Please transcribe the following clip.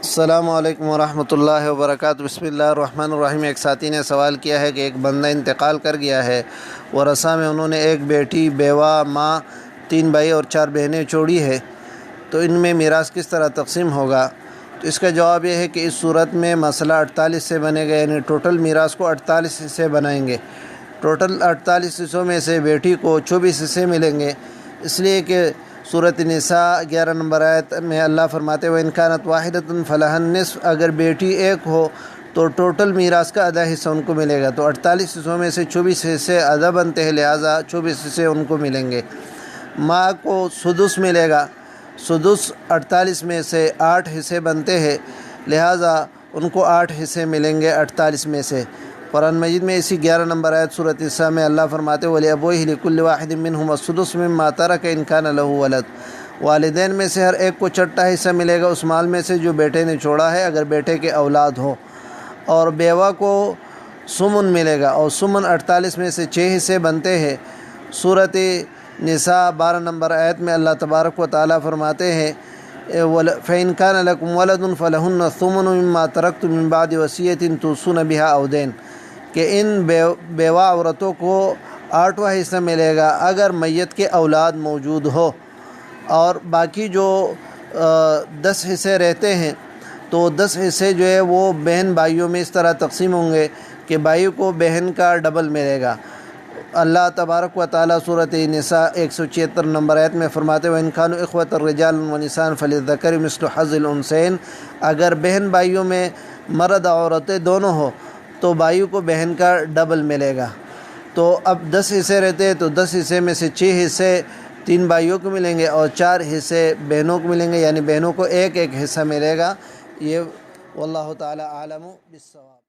السلام علیکم ورحمۃ اللہ وبرکاتہ۔ بسم اللہ الرحمن الرحیم۔ ایک ساتھی نے سوال کیا ہے کہ ایک بندہ انتقال کر گیا ہے، ورثہ میں انہوں نے ایک بیٹی، بیوہ، ماں، 3 بھائی اور 4 بہنیں چھوڑی ہے، تو ان میں میراث کس طرح تقسیم ہوگا؟ تو اس کا جواب یہ ہے کہ اس صورت میں مسئلہ 48 سے بنے گا، یعنی ٹوٹل میراث کو 48 حصے بنائیں گے۔ ٹوٹل 48 حصوں میں سے بیٹی کو 24 حصے ملیں گے، اس لیے کہ سورۃ النساء 11 نمبر آیت میں اللہ فرماتے ہیں وَإِنْ كَانَتْ وَاحِدَةٌ فَلَهَا النِّصْفُ، اگر بیٹی ایک ہو تو ٹوٹل میراث کا آدھا حصہ ان کو ملے گا۔ تو 48 حصوں میں سے 24 حصے آدھا بنتے ہیں، لہٰذا 24 حصے ان کو ملیں گے۔ ماں کو سدس ملے گا، سدس 48 میں سے 8 حصے بنتے ہیں، لہٰذا ان کو 8 حصے ملیں گے 48 میں سے۔ قرآن مجید میں اسی 11 نمبر آیت سورۃ النساء میں اللہ فرماتے ہیں وَلِأَبَوَيْهِ لِكُلِّ وَاحِدٍ مِّنْهُمَا السُّدُسُ مِمَّا تَرَكَ إِنْ كَانَ لَهُ وَلَدٌ، والدین میں سے ہر ایک کو چھٹا حصہ ملے گا اس مال میں سے جو بیٹے نے چھوڑا ہے، اگر بیٹے کے اولاد ہو۔ اور بیوہ کو سمن ملے گا، اور سمن 48 میں سے 6 حصے بنتے ہیں۔ سورۃ نساء 12 نمبر آیت میں اللہ تبارک و تعالیٰ فرماتے ہیں فَإِنْ كَانَ لَكُمْ وَلَدٌ فَلَهُنَّ الثُّمُنُ مِمَّا تَرَكْتُم مِّن بَعْدِ وَصِيَّةٍ تُوصُونَ بِهَا أَوْ دَيْنٍ، کہ ان بیوہ عورتوں کو 8واں حصہ ملے گا اگر میت کے اولاد موجود ہو، اور باقی جو 10 حصے رہتے ہیں تو 10 حصے جو ہے وہ بہن بھائیوں میں اس طرح تقسیم ہوں گے کہ بھائی کو بہن کا ڈبل ملے گا۔ اللہ تبارک و تعالیٰ سورۃ نساء 176 نمبر آیت میں فرماتے ہیں وَإِنْ كَانُوا إِخْوَةً رِجَالٌ وَنِسَاءٌ فَلِلذَّكَرِ مِثْلُ حَظِّ الْأُنثَيَيْنِ، اگر بہن بھائیوں میں مرد عورتیں دونوں ہو تو بھائیوں کو بہن کا ڈبل ملے گا۔ تو اب 10 حصے رہتے ہیں تو 10 حصے میں سے 6 حصے 3 بھائیوں کو ملیں گے اور 4 حصے بہنوں کو ملیں گے، یعنی بہنوں کو ایک ایک حصہ ملے گا۔ یہ واللہ تعالی عالم بالصواب۔